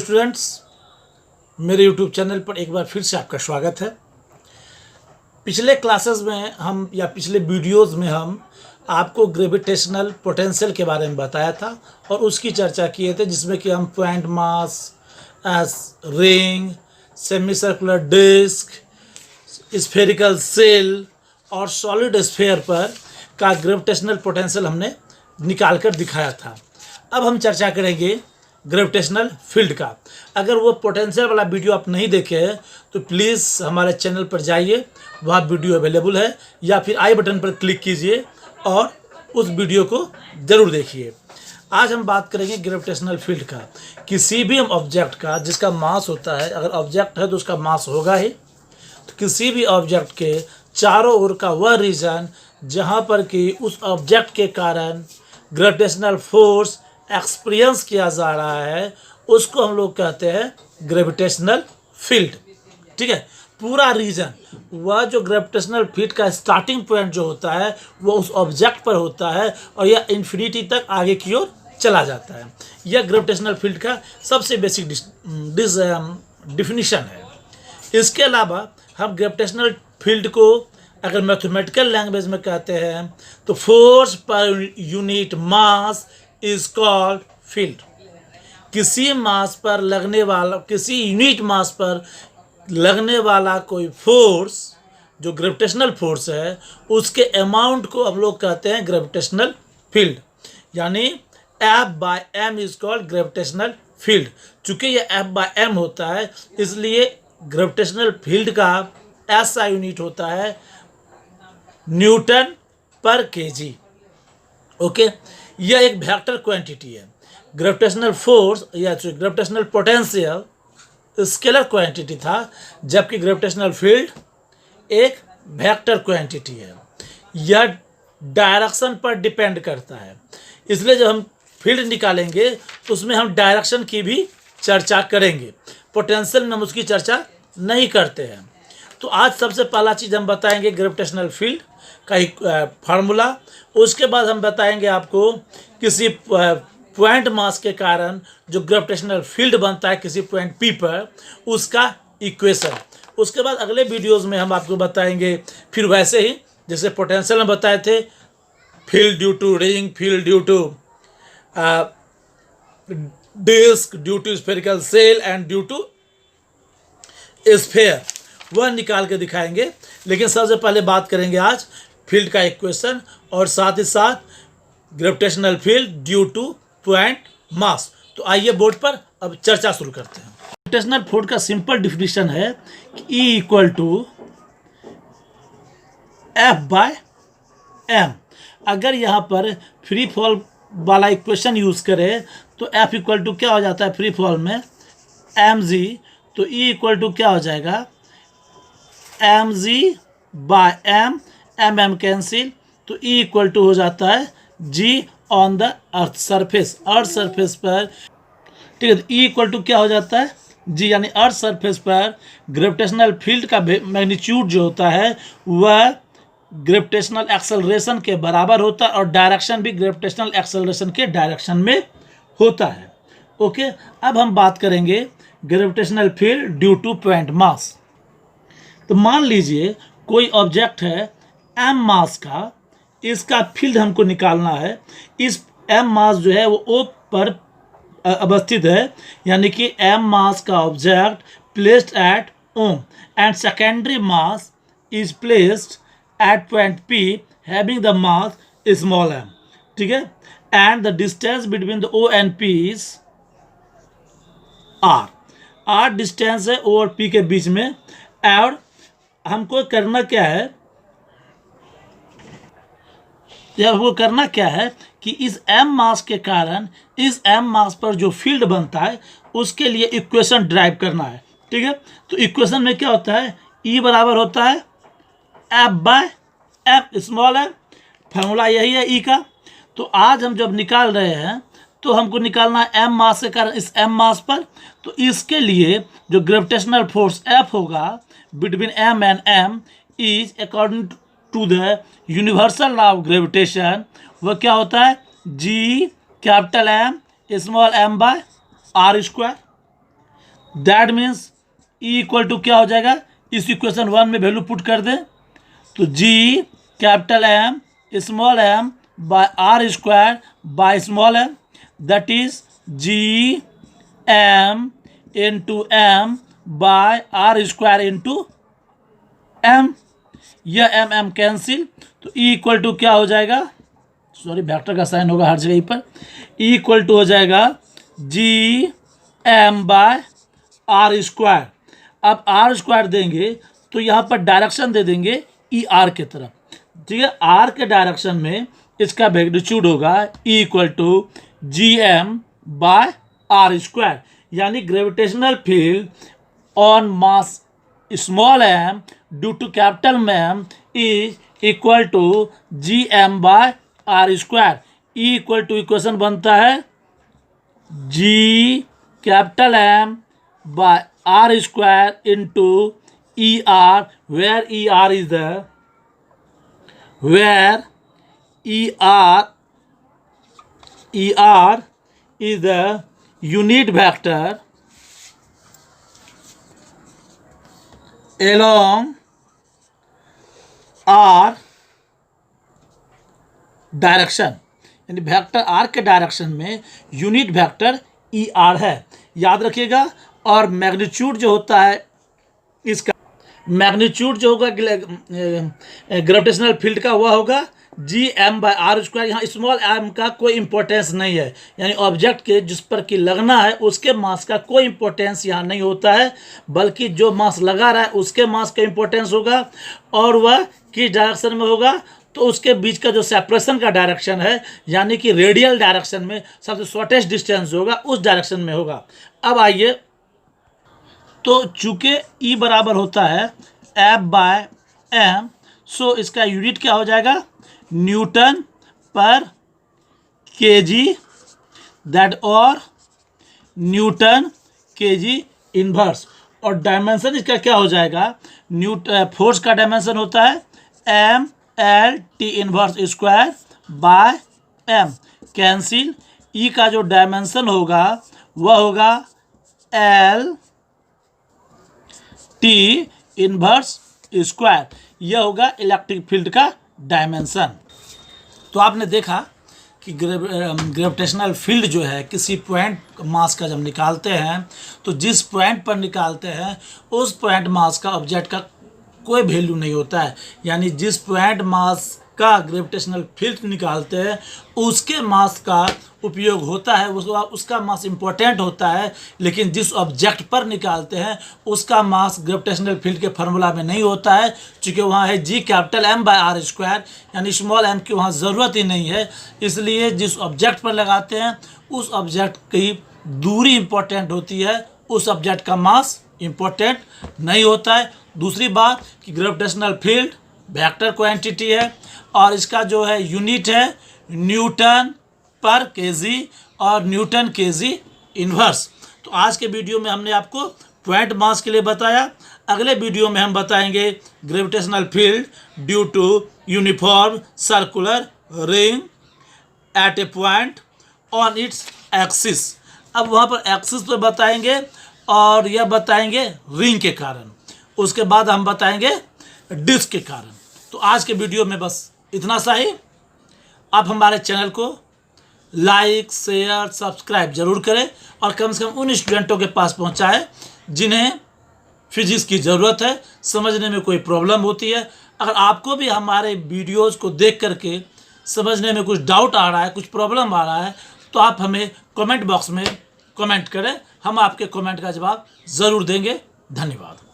Students, मेरे YouTube channel पर एक बार फिर से आपका स्वागत है। पिछले क्लासेस में हम या पिछले वीडियोस में हम आपको ग्रेविटेशनल पोटेंशियल के बारे में बताया था और उसकी चर्चा किए थे, जिसमें कि हम point mass, ring, semi circular disc, spherical shell और सॉलिड स्फेयर पर का ग्रेविटेशनल पोटेंशियल हमने निकाल कर दिखाया था। अब हम चर्चा करेंगे ग्रेविटेशनल फील्ड का। अगर वो पोटेंशियल वाला वीडियो आप नहीं देखे हैं तो प्लीज़ हमारे चैनल पर जाइए, वहाँ वीडियो अवेलेबल है, या फिर आई बटन पर क्लिक कीजिए और उस वीडियो को ज़रूर देखिए। आज हम बात करेंगे ग्रेविटेशनल फील्ड का। किसी भी ऑब्जेक्ट का जिसका मास होता है, अगर ऑब्जेक्ट है तो उसका मास होगा ही, तो किसी भी ऑब्जेक्ट के चारों ओर का वह रीजन जहाँ पर कि उस ऑब्जेक्ट के कारण ग्रेविटेशनल फोर्स एक्सपीरियंस किया जा रहा है, उसको हम लोग कहते हैं ग्रेविटेशनल फील्ड। ठीक है, पूरा रीजन, वह जो ग्रेविटेशनल फील्ड का स्टार्टिंग पॉइंट जो होता है वो उस ऑब्जेक्ट पर होता है और यह इन्फिनिटी तक आगे की ओर चला जाता है। यह ग्रेविटेशनल फील्ड का सबसे बेसिक डिफिनीशन है। इसके अलावा हम ग्रेविटेशनल फील्ड को अगर मैथमेटिकल लैंग्वेज में कहते हैं तो force per unit mass is called field. किसी मास पर लगने वाला, किसी यूनिट मास पर लगने वाला कोई फोर्स जो ग्रेविटेशनल फोर्स है, उसके अमाउंट को हम लोग कहते हैं ग्रेविटेशनल फील्ड। यानी F/m is called gravitational field. चूंकि ये F/m होता है, इसलिए ग्रेविटेशनल फील्ड का ऐसा यूनिट होता है न्यूटन पर केजी। ओके, यह एक वेक्टर क्वांटिटी है। ग्रेविटेशनल फोर्स या ग्रेविटेशनल पोटेंशियल स्केलर क्वांटिटी था, जबकि ग्रेविटेशनल फील्ड एक वेक्टर क्वांटिटी है। यह डायरेक्शन पर डिपेंड करता है, इसलिए जब हम फील्ड निकालेंगे तो उसमें हम डायरेक्शन की भी चर्चा करेंगे। पोटेंशियल में हम उसकी चर्चा नहीं करते हैं। तो आज सबसे पहला चीज़ हम बताएंगे ग्रेविटेशनल फील्ड का एक फार्मूला। उसके बाद हम बताएंगे आपको किसी पॉइंट मास के कारण जो ग्रेविटेशनल फील्ड बनता है किसी पॉइंट पी पर, उसका इक्वेशन। उसके बाद अगले वीडियोस में हम आपको बताएंगे फिर वैसे ही जैसे पोटेंशियल में बताए थे, field due to ring, field due to disc, due to spherical shell and due to sphere, वह निकाल के दिखाएंगे। लेकिन सबसे पहले बात करेंगे आज फील्ड का इक्वेशन और साथ ही साथ gravitational field due two point mass. तो आइए बोर्ड पर अब चर्चा शुरू करते हैं। ग्रेविटेशनल फोर्स का सिंपल डिफिनीशन है कि E इक्वल टू F/m। अगर यहाँ पर फ्री फॉल वाला इक्वेशन यूज़ करें तो F इक्वल टू क्या हो जाता है फ्री फॉल में mg, तो E इक्वल टू क्या हो जाएगा mg/m, mm कैंसिल, तो E इक्वल टू हो जाता है g on the earth surface. Earth surface पर, ठीक है, तो E इक्वल टू क्या हो जाता है g, यानी अर्थ सरफेस पर ग्रेविटेशनल फील्ड का मैग्नीट्यूड जो होता है वह ग्रेविटेशनल एक्सेलरेशन के बराबर होता है और डायरेक्शन भी ग्रेविटेशनल एक्सेलरेशन के डायरेक्शन में होता है। ओके, अब हम बात करेंगे gravitational field due two point mass. तो मान लीजिए कोई ऑब्जेक्ट है m मास का, इसका फील्ड हमको निकालना है। इस m मास जो है वो O पर अवस्थित है, यानी कि m मास का object placed at O and secondary mass is placed at point P having the mass small m। ठीक है, and the distance between the O and P is r distance है O और P के बीच में। और हमको करना क्या है, वो करना क्या है कि इस m मास के कारण इस m मास पर जो फील्ड बनता है उसके लिए इक्वेशन ड्राइव करना है। ठीक है, तो इक्वेशन में क्या होता है, E बराबर होता है F/m स्मॉल m। फार्मूला यही है E का। तो आज हम जब निकाल रहे हैं तो हमको निकालना है m मास के कारण इस m मास पर। तो इसके लिए जो ग्रेविटेशनल फोर्स F होगा between m and m is according to the universal law of gravitation, वह क्या होता है G capital M small m/r²। That means E equal to क्या हो जाएगा, इस इक्वेशन 1 में वैल्यू पुट कर दें तो G capital M small M by R square by small M, that is G M into M by R square into M. यह M M cancel, तो ई इक्वल टू क्या हो जाएगा, sorry vector का sign होगा हर जगह पर, ई equal to हो जाएगा G M by R square. अब आर स्क्वायर देंगे तो यहाँ पर डायरेक्शन दे देंगे ई आर के तरफ, ठीक है। आर के डायरेक्शन में इसका मैग्नीट्यूड होगा E equal to G M by R square, यानी gravitational field on mass small M due to capital M is equal to G M by R square. E equal to equation बनता है G capital M by R square into E R, where E R is the is the unit vector along r direction, यानी vector R के direction में unit vector E R है, याद रखिएगा। और magnitude जो होता है इसका, मैग्नीट्यूड जो होगा ग्रेविटेशनल फील्ड का वह होगा G M by R square. यहाँ स्मॉल एम का कोई इंपॉर्टेंस नहीं है, यानी ऑब्जेक्ट के जिस पर कि लगना है उसके मास का कोई इंपॉर्टेंस यहाँ नहीं होता है, बल्कि जो मास लगा रहा है उसके मास का इंपॉर्टेंस होगा और वह किस डायरेक्शन में होगा, तो उसके बीच का जो सेपरेशन का डायरेक्शन है, यानी कि रेडियल डायरेक्शन में सबसे शॉर्टेस्ट डिस्टेंस होगा उस डायरेक्शन में होगा। अब आइए, तो चूँकि ई बराबर होता है एफ बाय एम, सो इसका यूनिट क्या हो जाएगा, न्यूटन पर केजी, दैट और न्यूटन केजी इन्वर्स। और डायमेंशन इसका क्या हो जाएगा, फोर्स का डायमेंशन होता है M L T inverse square by M, cancel. E का जो डायमेंशन होगा वह होगा एल टी इन्वर्स स्क्वायर, यह होगा इलेक्ट्रिक फील्ड का डायमेंशन। तो आपने देखा कि ग्रेविटेशनल फील्ड जो है किसी पॉइंट मास का जब निकालते हैं तो जिस पॉइंट पर निकालते हैं उस पॉइंट मास का ऑब्जेक्ट का कोई वैल्यू नहीं होता है, यानी जिस पॉइंट मास का ग्रेविटेशनल फील्ड निकालते हैं उसके मास का उपयोग होता है, उसका मास इम्पोर्टेंट होता है। लेकिन जिस ऑब्जेक्ट पर निकालते हैं उसका मास ग्रेविटेशनल फील्ड के फार्मूला में नहीं होता है, चूँकि वहाँ है G capital M by R square, यानी स्मॉल एम की वहाँ ज़रूरत ही नहीं है। इसलिए जिस ऑब्जेक्ट पर लगाते हैं उस ऑब्जेक्ट की दूरी इम्पोर्टेंट होती है, उस ऑब्जेक्ट का मास इम्पोर्टेंट नहीं होता है। दूसरी बात कि ग्रेविटेशनल फील्ड वेक्टर क्वांटिटी है और इसका जो है यूनिट है न्यूटन पर केजी और न्यूटन केजी इन्वर्स। तो आज के वीडियो में हमने आपको पॉइंट मास के लिए बताया। अगले वीडियो में हम बताएंगे gravitational field due to uniform circular ring at a point on its axis. अब वहाँ पर एक्सिस पर बताएंगे और यह बताएंगे रिंग के कारण, उसके बाद हम बताएंगे डिस्क के कारण। तो आज के वीडियो में बस इतना सा ही। आप हमारे चैनल को लाइक शेयर सब्सक्राइब जरूर करें और कम से कम उन स्टूडेंटों के पास पहुंचाएं जिन्हें फिजिक्स की ज़रूरत है, समझने में कोई प्रॉब्लम होती है। अगर आपको भी हमारे वीडियोस को देख करके समझने में कुछ डाउट आ रहा है, कुछ प्रॉब्लम आ रहा है, तो आप हमें कमेंट बॉक्स में कमेंट करें, हम आपके कमेंट का जवाब ज़रूर देंगे। धन्यवाद।